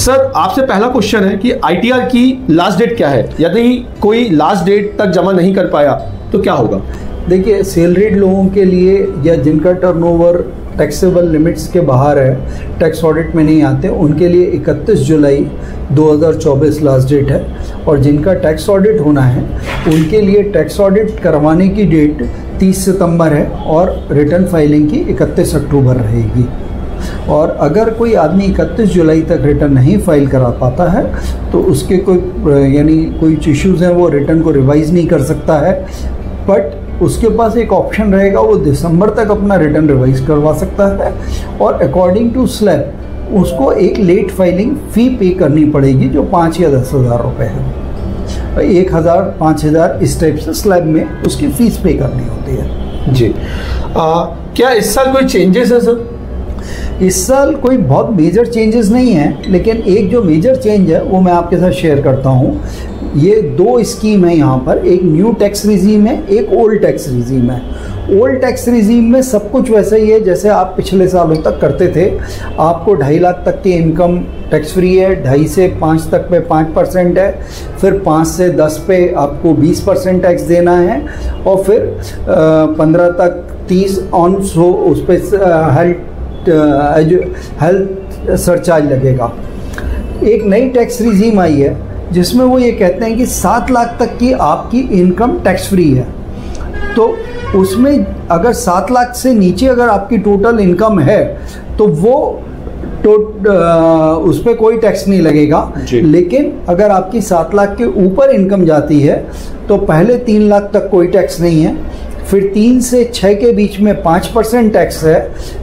Sir आपसे पहला question है कि आईटीआर की लास्ट डेट क्या है, यदि कोई लास्ट डेट तक जमा नहीं कर पाया तो क्या होगा? देखिए, सैलरीड लोगों के लिए या जिनका टर्नओवर टैक्सेबल लिमिट्स के बाहर है, टैक्स ऑडिट में नहीं आते, उनके लिए 31 जुलाई 2024 लास्ट डेट है। और जिनका टैक्स ऑडिट होना है उनके लिए टैक्स ऑडिट करवाने की डेट 30 सितंबर है और रिटर्न फाइलिंग की 31 अक्टूबर रहेगी। और अगर कोई आदमी 31 जुलाई तक रिटर्न नहीं फाइल करा पाता है तो उसके कोई इश्यूज़ हैं, वो रिटर्न को रिवाइज़ नहीं कर सकता है, बट उसके पास एक ऑप्शन रहेगा, वो दिसंबर तक अपना रिटर्न रिवाइज करवा सकता है। और अकॉर्डिंग टू स्लैब उसको एक लेट फाइलिंग फ़ी पे करनी पड़ेगी जो 5 या 10 हज़ार रुपये है। 1,000, 5,000 इस टाइप से स्लैब में उसकी फ़ीस पे करनी होती है। जी क्या इस साल कोई चेंजेस है सर? इस साल कोई बहुत मेजर चेंजेस नहीं है, लेकिन एक जो मेजर चेंज है वो मैं आपके साथ शेयर करता हूँ। ये 2 स्कीम है यहाँ पर, एक न्यू टैक्स रिजीम है, एक ओल्ड टैक्स रिजीम है। ओल्ड टैक्स रिजीम में सब कुछ वैसा ही है जैसे आप पिछले सालों तक करते थे। आपको 2.5 लाख तक की इनकम टैक्स फ्री है, 2.5 से 5 तक पे 5% है, फिर 5 से 10 पे आपको 20% टैक्स देना है, और फिर 15 तक 30 ऑन सो उस पर हेल्थ सरचार्ज लगेगा। एक नई टैक्स रिजीम आई है जिसमें वो ये कहते हैं कि 7 लाख तक की आपकी इनकम टैक्स फ्री है। तो उसमें अगर 7 लाख से नीचे अगर आपकी टोटल इनकम है तो वो उस पर कोई टैक्स नहीं लगेगा। लेकिन अगर आपकी 7 लाख के ऊपर इनकम जाती है तो पहले 3 लाख तक कोई टैक्स नहीं है, फिर 3 से 6 के बीच में 5% टैक्स है,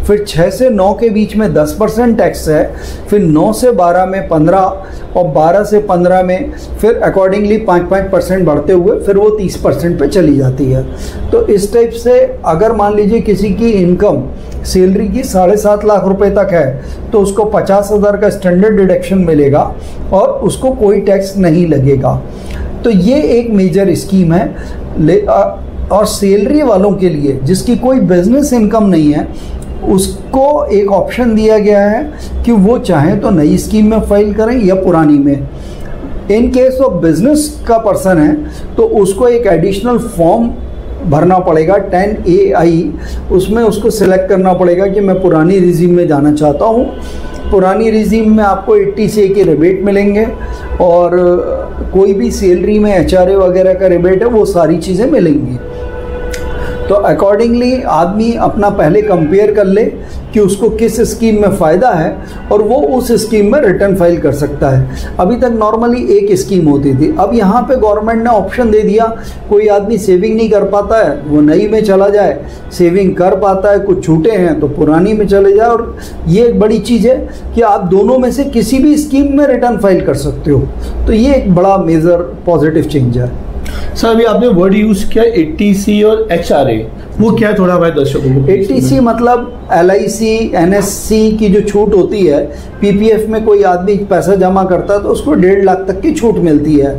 फिर 6 से 9 के बीच में 10% टैक्स है, फिर 9 से 12 में 15 और 12 से 15 में फिर अकॉर्डिंगली 5% बढ़ते हुए फिर वो 30% पे चली जाती है। तो इस टाइप से अगर मान लीजिए किसी की इनकम सैलरी की 7.5 लाख रुपए तक है तो उसको 50,000 का स्टैंडर्ड डिडक्शन मिलेगा और उसको कोई टैक्स नहीं लगेगा। तो ये एक मेजर स्कीम है। और सैलरी वालों के लिए जिसकी कोई बिजनेस इनकम नहीं है उसको एक ऑप्शन दिया गया है कि वो चाहें तो नई स्कीम में फाइल करें या पुरानी में। इन केस ऑफ बिजनेस का पर्सन है तो उसको एक एडिशनल फॉर्म भरना पड़ेगा 10AI। उसमें उसको सिलेक्ट करना पड़ेगा कि मैं पुरानी रिजीम में जाना चाहता हूँ। पुरानी रिजीम में आपको 80 से के रिबेट मिलेंगे और कोई भी सैलरी में HRA वगैरह का रिबेट है वो सारी चीज़ें मिलेंगी। तो अकॉर्डिंगली आदमी अपना पहले कंपेयर कर ले कि उसको किस स्कीम में फ़ायदा है और वो उस स्कीम में रिटर्न फाइल कर सकता है। अभी तक नॉर्मली एक स्कीम होती थी, अब यहाँ पे गवर्नमेंट ने ऑप्शन दे दिया, कोई आदमी सेविंग नहीं कर पाता है वो नई में चला जाए, सेविंग कर पाता है कुछ छूटे हैं तो पुरानी में चले जाए। और ये एक बड़ी चीज़ है कि आप दोनों में से किसी भी स्कीम में रिटर्न फाइल कर सकते हो। तो ये एक बड़ा मेजर पॉजिटिव चेंज है। सर अभी आपने वर्ड यूज किया 80C और HRA, वो क्या है थोड़ा हमारे दर्शकों को? 80C मतलब LIC NSC की जो छूट होती है, PPF में कोई आदमी पैसा जमा करता है तो उसको 1.5 लाख तक की छूट मिलती है।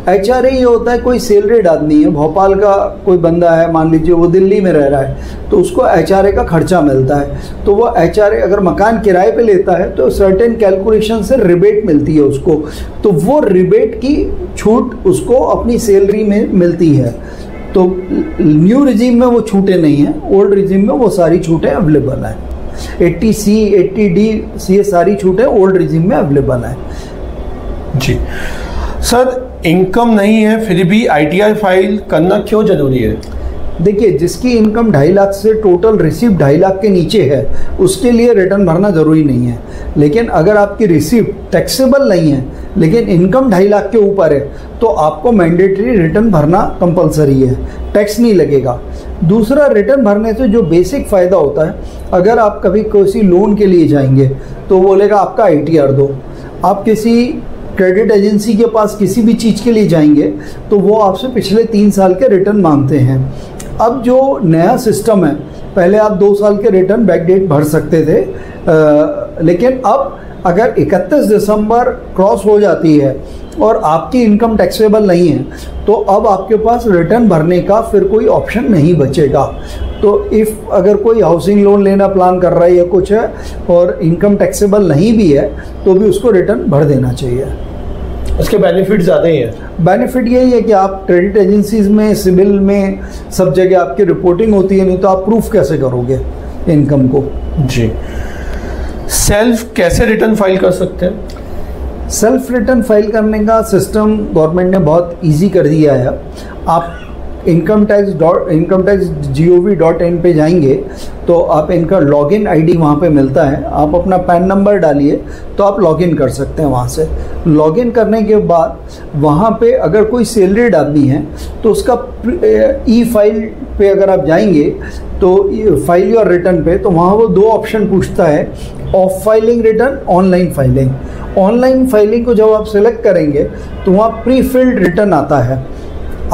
HRA ये होता है कोई सैलरीड आदमी है, भोपाल का कोई बंदा है, मान लीजिए वो दिल्ली में रह रहा है तो उसको HRA का खर्चा मिलता है। तो वो HRA अगर मकान किराए पे लेता है तो सर्टेन कैलकुलेशन से रिबेट मिलती है उसको, तो वो रिबेट की छूट उसको अपनी सैलरी में मिलती है। तो न्यू रिजीम में वो छूटें नहीं हैं, ओल्ड रिजीम में वो सारी छूटें अवेलेबल हैं। 80C 80D ये सारी छूटें ओल्ड रिजीम में अवेलेबल हैं। जी सर, इनकम नहीं है फिर भी ITR फाइल करना क्यों जरूरी है? देखिए, जिसकी इनकम 2.5 लाख से टोटल रिसीव 2.5 लाख के नीचे है उसके लिए रिटर्न भरना ज़रूरी नहीं है। लेकिन अगर आपकी रिसीव टैक्सेबल नहीं है लेकिन इनकम 2.5 लाख के ऊपर है तो आपको मैंडेटरी रिटर्न भरना कंपलसरी है, टैक्स नहीं लगेगा। दूसरा, रिटर्न भरने से जो बेसिक फ़ायदा होता है, अगर आप कभी किसी लोन के लिए जाएंगे तो बोलेगा आपका ITR दो। आप किसी क्रेडिट एजेंसी के पास किसी भी चीज़ के लिए जाएंगे तो वो आपसे पिछले 3 साल के रिटर्न मांगते हैं। अब जो नया सिस्टम है, पहले आप 2 साल के रिटर्न बैकडेट भर सकते थे, लेकिन अब अगर 31 दिसंबर क्रॉस हो जाती है और आपकी इनकम टैक्सेबल नहीं है तो अब आपके पास रिटर्न भरने का फिर कोई ऑप्शन नहीं बचेगा। तो इफ़ अगर कोई हाउसिंग लोन लेना प्लान कर रहा है या कुछ है और इनकम टैक्सेबल नहीं भी है तो भी उसको रिटर्न भर देना चाहिए। उसके बेनिफिट ज़्यादा ही हैं। बेनिफिट यही है कि आप क्रेडिट एजेंसीज में, सिविल में, सब जगह आपकी रिपोर्टिंग होती है, नहीं तो आप प्रूफ कैसे करोगे इनकम को। जी, सेल्फ कैसे रिटर्न फाइल कर सकते हैं? सेल्फ रिटर्न फाइल करने का सिस्टम गवर्नमेंट ने बहुत इजी कर दिया है। आप incometax.gov.in पे जाएंगे तो आप इनका लॉगिन आईडी वहाँ पे मिलता है, आप अपना पैन नंबर डालिए तो आप लॉगिन कर सकते हैं वहाँ से। लॉगिन करने के बाद वहाँ पे अगर कोई सैलरीड आदमी है तो उसका ई फाइल पे अगर आप जाएंगे तो फाइल योर रिटर्न पे, तो वहाँ वो 2 ऑप्शन पूछता है, of filing return, online filing. Online filing को जब आप सेलेक्ट करेंगे तो वहाँ प्री फिल्ड रिटर्न आता है।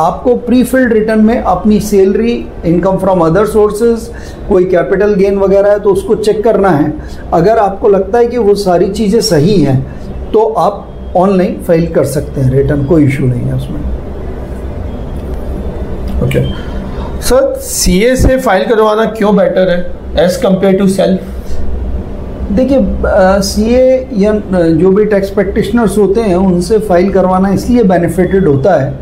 आपको प्री फिल्ड रिटर्न में अपनी salary, income from other sources, कोई कैपिटल गेन वगैरह है तो उसको चेक करना है। अगर आपको लगता है कि वो सारी चीज़ें सही हैं तो आप ऑनलाइन फाइल कर सकते हैं रिटर्न, कोई इशू नहीं है उसमें। ओके सर, सीए से फाइल करवाना क्यों बेटर है एज कंपेयर टू सेल्फ? देखिए, सीए या जो भी टैक्स प्रैक्टिशनर्स होते हैं उनसे फाइल करवाना इसलिए बेनिफिटेड होता है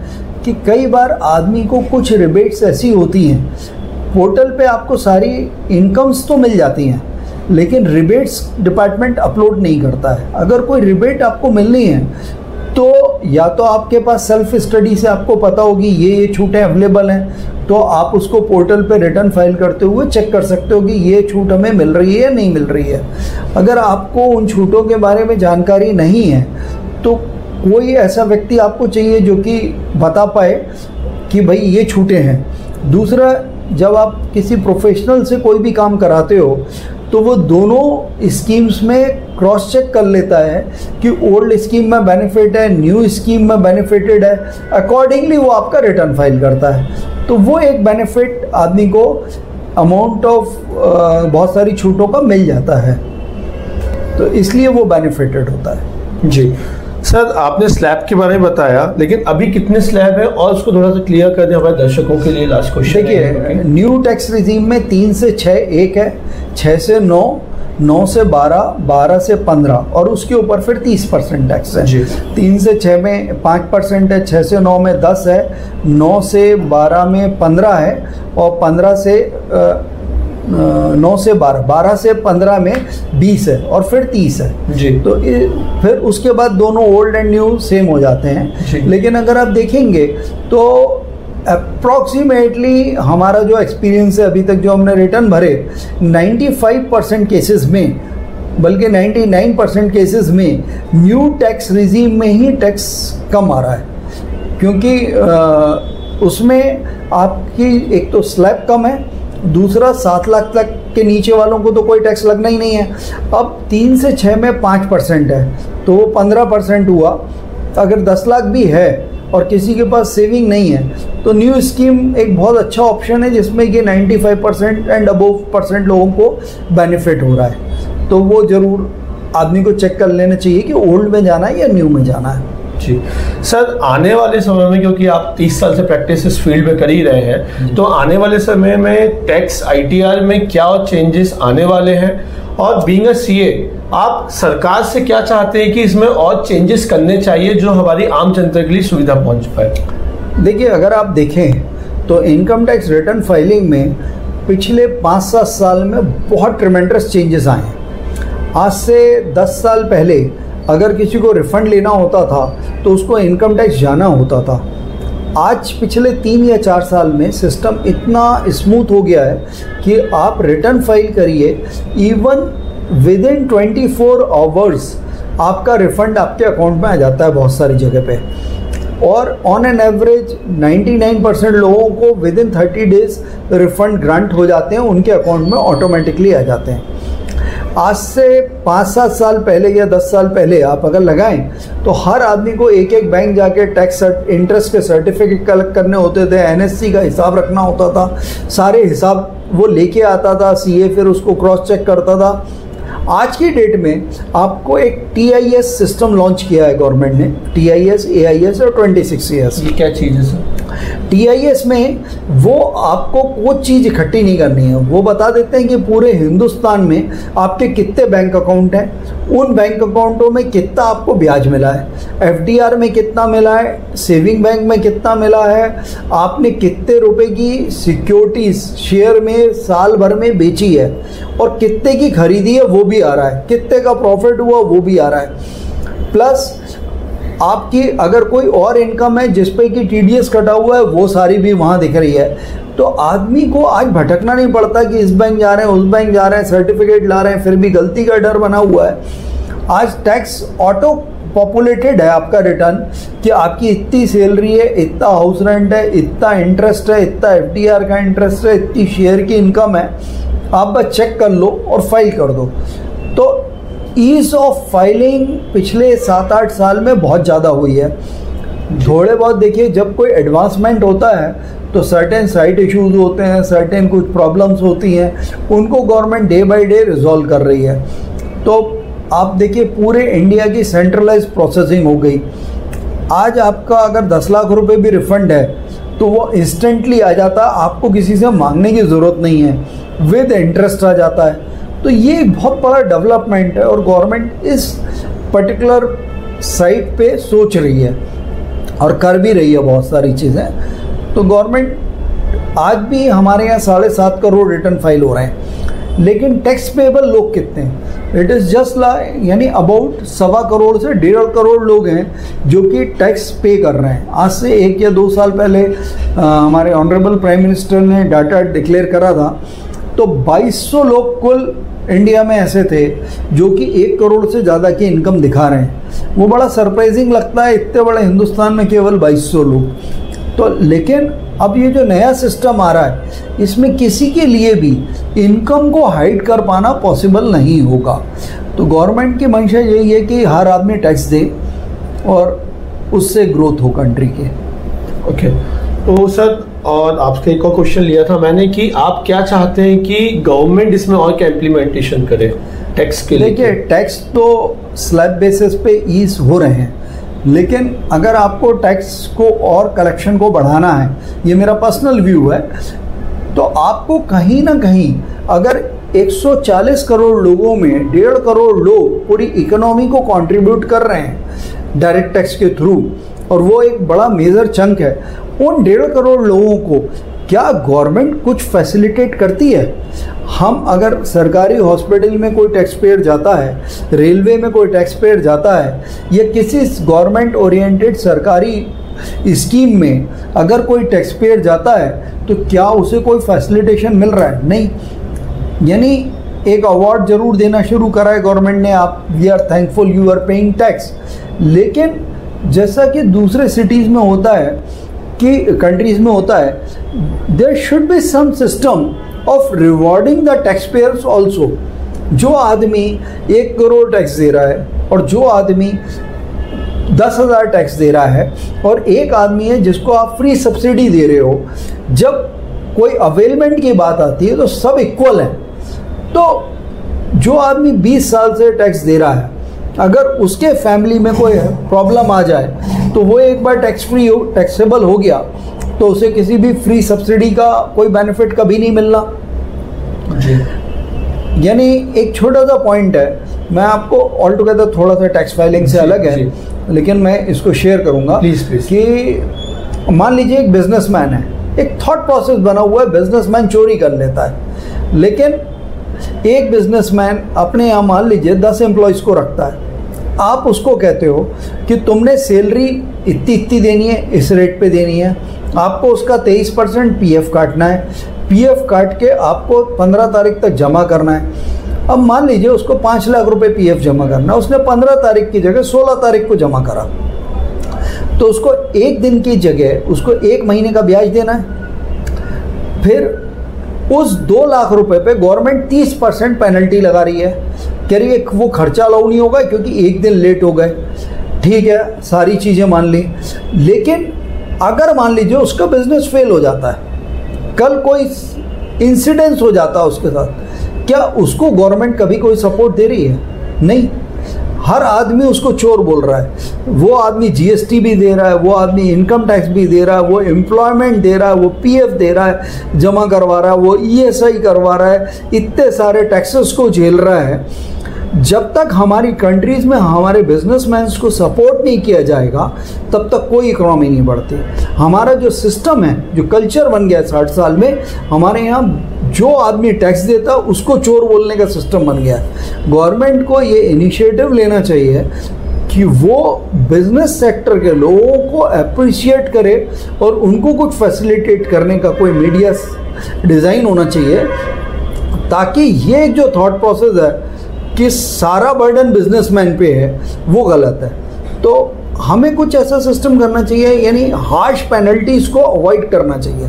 कि कई बार आदमी को कुछ रिबेट्स ऐसी होती हैं, पोर्टल पे आपको सारी इनकम्स तो मिल जाती हैं लेकिन रिबेट्स डिपार्टमेंट अपलोड नहीं करता है। अगर कोई रिबेट आपको मिलनी है तो या तो आपके पास सेल्फ स्टडी से आपको पता होगी ये छूटें अवेलेबल हैं, तो आप उसको पोर्टल पे रिटर्न फाइल करते हुए चेक कर सकते हो कि ये छूट हमें मिल रही है या नहीं मिल रही है। अगर आपको उन छूटों के बारे में जानकारी नहीं है तो कोई ऐसा व्यक्ति आपको चाहिए जो कि बता पाए कि भाई ये छूटे हैं। दूसरा, जब आप किसी प्रोफेशनल से कोई भी काम कराते हो तो वो दोनों स्कीम्स में क्रॉस चेक कर लेता है कि ओल्ड स्कीम में बेनिफिट है, न्यू स्कीम में बेनिफिटेड है, अकॉर्डिंगली वो आपका रिटर्न फाइल करता है। तो वो एक बेनिफिट आदमी को अमाउंट ऑफ बहुत सारी छूटों का मिल जाता है, तो इसलिए वो बेनिफिटेड होता है। जी सर, आपने स्लैब के बारे में बताया, लेकिन अभी कितने स्लैब है और उसको थोड़ा सा क्लियर कर दें हमारे दर्शकों के लिए। लास्ट क्वेश्चन देखिए, न्यू टैक्स रिजीम में 3 से 6 एक है, 6 से 9, 9 से 12, 12 से 15 और उसके ऊपर फिर 30% टैक्स है। 3 से 6 में 5% है, 6 से 9 में 10 है, 9 से 12 में 15 है और 15 से 9 से 12, 12 से 15 में 20 है और फिर 30 है जी। तो फिर उसके बाद दोनों ओल्ड एंड न्यू सेम हो जाते हैं। लेकिन अगर आप देखेंगे तो अप्रॉक्सीमेटली हमारा जो एक्सपीरियंस है अभी तक जो हमने रिटर्न भरे, 95% केसेस में, बल्कि 99% केसेस में न्यू टैक्स रिजीम में ही टैक्स कम आ रहा है, क्योंकि उसमें आपकी एक तो स्लैब कम है, दूसरा 7 लाख तक के नीचे वालों को तो कोई टैक्स लगना ही नहीं है। अब 3 से 6 में 5% है तो वो 15% हुआ। अगर 10 लाख भी है और किसी के पास सेविंग नहीं है तो न्यू स्कीम एक बहुत अच्छा ऑप्शन है जिसमें कि 95% एंड अबोव % लोगों को बेनिफिट हो रहा है। तो वो ज़रूर आदमी को चेक कर लेना चाहिए कि ओल्ड में जाना है या न्यू में जाना है। जी सर, आने वाले समय में, क्योंकि आप 30 साल से प्रैक्टिस इस फील्ड में कर ही रहे हैं, तो आने वाले समय में टैक्स आईटीआर में क्या चेंजेस आने वाले हैं, और बीइंग अ सीए आप सरकार से क्या चाहते हैं कि इसमें और चेंजेस करने चाहिए जो हमारी आम जनता के लिए सुविधा पहुंच पाए? देखिए, अगर आप देखें तो इनकम टैक्स रिटर्न फाइलिंग में पिछले 5-7 साल में बहुत ट्रिमेंडस चेंजेस आए हैं। आज से 10 साल पहले अगर किसी को रिफंड लेना होता था तो उसको इनकम टैक्स जाना होता था। आज पिछले 3 या 4 साल में सिस्टम इतना स्मूथ हो गया है कि आप रिटर्न फाइल करिए, इवन विद इन 24 आवर्स आपका रिफंड आपके अकाउंट में आ जाता है बहुत सारी जगह पे, और ऑन एन एवरेज 99% लोगों को with in 30 days refund grant हो जाते हैं, उनके अकाउंट में ऑटोमेटिकली आ जाते हैं। आज से 5-7 साल पहले या 10 साल पहले आप अगर लगाएं तो हर आदमी को एक बैंक जाके टैक्स इंटरेस्ट के सर्टिफिकेट कलेक्ट करने होते थे, एनएससी का हिसाब रखना होता था, सारे हिसाब वो लेके आता था, सीए फिर उसको क्रॉस चेक करता था। आज की डेट में आपको एक TIS सिस्टम लॉन्च किया है गवर्नमेंट ने, TIS, AIS और 26CS। ये क्या चीज़ है सर? TIS में वो आपको कोई चीज़ इकट्ठी नहीं करनी है, वो बता देते हैं कि पूरे हिंदुस्तान में आपके कितने बैंक अकाउंट हैं, उन बैंक अकाउंटों में कितना आपको ब्याज मिला है, FDR में कितना मिला है, सेविंग बैंक में कितना मिला है, आपने कितने रुपए की सिक्योरिटीज शेयर में साल भर में बेची है और कितने की खरीदी है वो भी आ रहा है, कितने का प्रॉफिट हुआ वो भी आ रहा है। प्लस आपकी अगर कोई और इनकम है जिस पे कि TDS कटा हुआ है वो सारी भी वहाँ दिख रही है। तो आदमी को आज भटकना नहीं पड़ता कि इस बैंक जा रहे हैं उस बैंक जा रहे हैं, सर्टिफिकेट ला रहे हैं, फिर भी गलती का डर बना हुआ है। आज टैक्स ऑटो पॉपुलेटेड है आपका रिटर्न कि आपकी इतनी सैलरी है, इतना हाउस रेंट है, इतना इंटरेस्ट है, इतना FDR का इंटरेस्ट है, इतनी शेयर की इनकम है, आप बस चेक कर लो और फाइल कर दो। तो ईज़ ऑफ फाइलिंग पिछले 7-8 साल में बहुत ज़्यादा हुई है। थोड़े बहुत देखिए, जब कोई एडवांसमेंट होता है तो सर्टेन साइट इश्यूज होते हैं, सर्टेन कुछ प्रॉब्लम्स होती हैं, उनको government day by day resolve कर रही है। तो आप देखिए पूरे इंडिया की सेंट्रलाइज प्रोसेसिंग हो गई। आज आपका अगर 10 लाख रुपए भी रिफंड है तो वो इंस्टेंटली आ जाता, आपको किसी से मांगने की ज़रूरत नहीं है, विद इंटरेस्ट आ जाता है। तो ये एक बहुत बड़ा डेवलपमेंट है और गवर्नमेंट इस पर्टिकुलर साइट पे सोच रही है और कर भी रही है बहुत सारी चीज़ें। तो गवर्नमेंट आज भी हमारे यहाँ 7.5 करोड़ रिटर्न फाइल हो रहे हैं, लेकिन टैक्स पेएबल लोग कितने हैं? इट इज़ जस्ट यानी अबाउट 1.25 करोड़ से 1.5 करोड़ लोग हैं जो कि टैक्स पे कर रहे हैं। आज से 1 या 2 साल पहले हमारे ऑनरेबल प्राइम मिनिस्टर ने डाटा डिक्लेयर करा था, तो 2200 लोग कुल इंडिया में ऐसे थे जो कि 1 करोड़ से ज़्यादा की इनकम दिखा रहे हैं। वो बड़ा सरप्राइजिंग लगता है, इतने बड़े हिंदुस्तान में केवल 2200 लोग। तो लेकिन अब ये जो नया सिस्टम आ रहा है इसमें किसी के लिए भी इनकम को हाइड कर पाना पॉसिबल नहीं होगा। तो गवर्नमेंट की मंशा यही है कि हर आदमी टैक्स दे और उससे ग्रोथ हो कंट्री के। ओके, तो सर और आपसे एक और क्वेश्चन लिया था मैंने कि आप क्या चाहते हैं कि गवर्नमेंट इसमें और क्या इम्प्लीमेंटेशन करे टैक्स के लिए? देखिए, टैक्स तो स्लैब बेसिस पे ईज हो रहे हैं, लेकिन अगर आपको टैक्स को और कलेक्शन को बढ़ाना है, ये मेरा पर्सनल व्यू है, तो आपको कहीं ना कहीं अगर 140 करोड़ लोगों में 1.5 करोड़ लोग पूरी इकोनॉमी को कंट्रीब्यूट कर रहे हैं डायरेक्ट टैक्स के थ्रू, और वो एक बड़ा मेजर चंक है, उन 1.5 करोड़ लोगों को क्या गवर्नमेंट कुछ फैसिलिटेट करती है? हम अगर सरकारी हॉस्पिटल में कोई टैक्स पेयर जाता है, रेलवे में कोई टैक्स पेयर जाता है, या किसी गवर्नमेंट ओरिएंटेड सरकारी स्कीम में अगर कोई टैक्स पेयर जाता है, तो क्या उसे कोई फैसिलिटेशन मिल रहा है? नहीं। यानी एक अवार्ड जरूर देना शुरू करा है गवर्नमेंट ने, आप we are thankful you are paying tax, लेकिन जैसा कि दूसरे सिटीज़ में होता है कि कंट्रीज़ में होता है, there should be some system of rewarding the tax payers also. जो आदमी 1 करोड़ टैक्स दे रहा है और जो आदमी 10,000 टैक्स दे रहा है और एक आदमी है जिसको आप फ्री सब्सिडी दे रहे हो, जब कोई अवेलमेंट की बात आती है तो सब इक्वल हैं। तो जो आदमी 20 साल से टैक्स दे रहा है, अगर उसके फैमिली में कोई प्रॉब्लम आ जाए तो वो एक बार टैक्स फ्री हो, टैक्सेबल हो गया, तो उसे किसी भी फ्री सब्सिडी का कोई बेनिफिट कभी नहीं मिलना। यानी एक छोटा सा पॉइंट है, मैं आपको ऑल टुगेदर थोड़ा सा टैक्स फाइलिंग से अलग है, लेकिन मैं इसको शेयर करूंगा। प्लीज कि मान लीजिए एक बिजनेसमैन है, एक थॉट प्रोसेस बना हुआ है, बिजनेसमैन चोरी कर लेता है, लेकिन एक बिजनेसमैन अपने यहाँ मान लीजिए 10 एम्प्लॉयज़ को रखता है। आप उसको कहते हो कि तुमने सैलरी इतनी इतनी देनी है, इस रेट पे देनी है, आपको उसका 23% PF काटना है, PF काट के आपको 15 तारीख तक जमा करना है। अब मान लीजिए उसको 5 लाख रुपए PF जमा करना है, उसने 15 तारीख की जगह 16 तारीख को जमा करा, तो उसको एक दिन की जगह उसको 1 महीने का ब्याज देना है। फिर उस 2 लाख रुपए पे गवर्नमेंट 30% पेनल्टी लगा रही है, कह रही है वो खर्चा अलाउ नहीं होगा क्योंकि एक दिन लेट हो गए। ठीक है, सारी चीज़ें मान ली, लेकिन अगर मान लीजिए उसका बिजनेस फेल हो जाता है, कल कोई इंसिडेंस हो जाता है उसके साथ, क्या उसको गवर्नमेंट कभी कोई सपोर्ट दे रही है? नहीं। हर आदमी उसको चोर बोल रहा है। वो आदमी जीएसटी भी दे रहा है, वो आदमी इनकम टैक्स भी दे रहा है, वो एम्प्लॉयमेंट दे रहा है, वो पीएफ दे रहा है, जमा करवा रहा है, वो ईएसआई करवा रहा है, इतने सारे टैक्सेस को झेल रहा है। जब तक हमारी कंट्रीज़ में हमारे बिजनेसमैन को सपोर्ट नहीं किया जाएगा तब तक कोई इकोनॉमी नहीं बढ़ती। हमारा जो सिस्टम है, जो कल्चर बन गया 60 साल में, हमारे यहाँ जो आदमी टैक्स देता उसको चोर बोलने का सिस्टम बन गया है। गवर्नमेंट को ये इनिशिएटिव लेना चाहिए कि वो बिजनेस सेक्टर के लोगों को अप्रिशिएट करे और उनको कुछ फैसिलिटेट करने का कोई मीडिया डिज़ाइन होना चाहिए, ताकि ये जो थॉट प्रोसेस है कि सारा बर्डन बिजनेसमैन पे है, वो गलत है। तो हमें कुछ ऐसा सिस्टम करना चाहिए, यानी हार्श पेनल्टीज को अवॉइड करना चाहिए।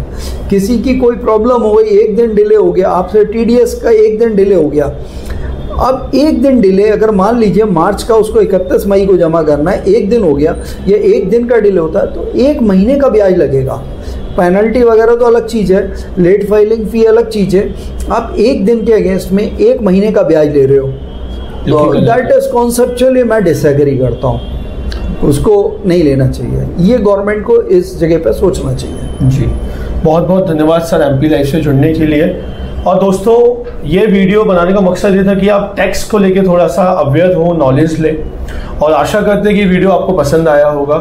किसी की कोई प्रॉब्लम हो गई, 1 दिन डिले हो गया, आपसे टीडीएस का 1 दिन डिले हो गया, अब 1 दिन डिले, अगर मान लीजिए मार्च का उसको 31 मई को जमा करना है, 1 दिन हो गया, या 1 दिन का डिले होता है तो 1 महीने का ब्याज लगेगा। पेनल्टी वगैरह तो अलग चीज़ है, लेट फाइलिंग फ़ी अलग चीज़ है, आप 1 दिन के अगेंस्ट में 1 महीने का ब्याज ले रहे हो, तो दैट इज कॉन्सेप्चुअली मैं डिसएग्री करता हूँ, उसको नहीं लेना चाहिए। ये गवर्नमेंट को इस जगह पे सोचना चाहिए। जी, बहुत बहुत धन्यवाद सर एमपी लाइव से जुड़ने के लिए। और दोस्तों, ये वीडियो बनाने का मकसद ये था कि आप टैक्स को लेके थोड़ा सा अवेयर हो, नॉलेज ले, और आशा करते हैं कि वीडियो आपको पसंद आया होगा।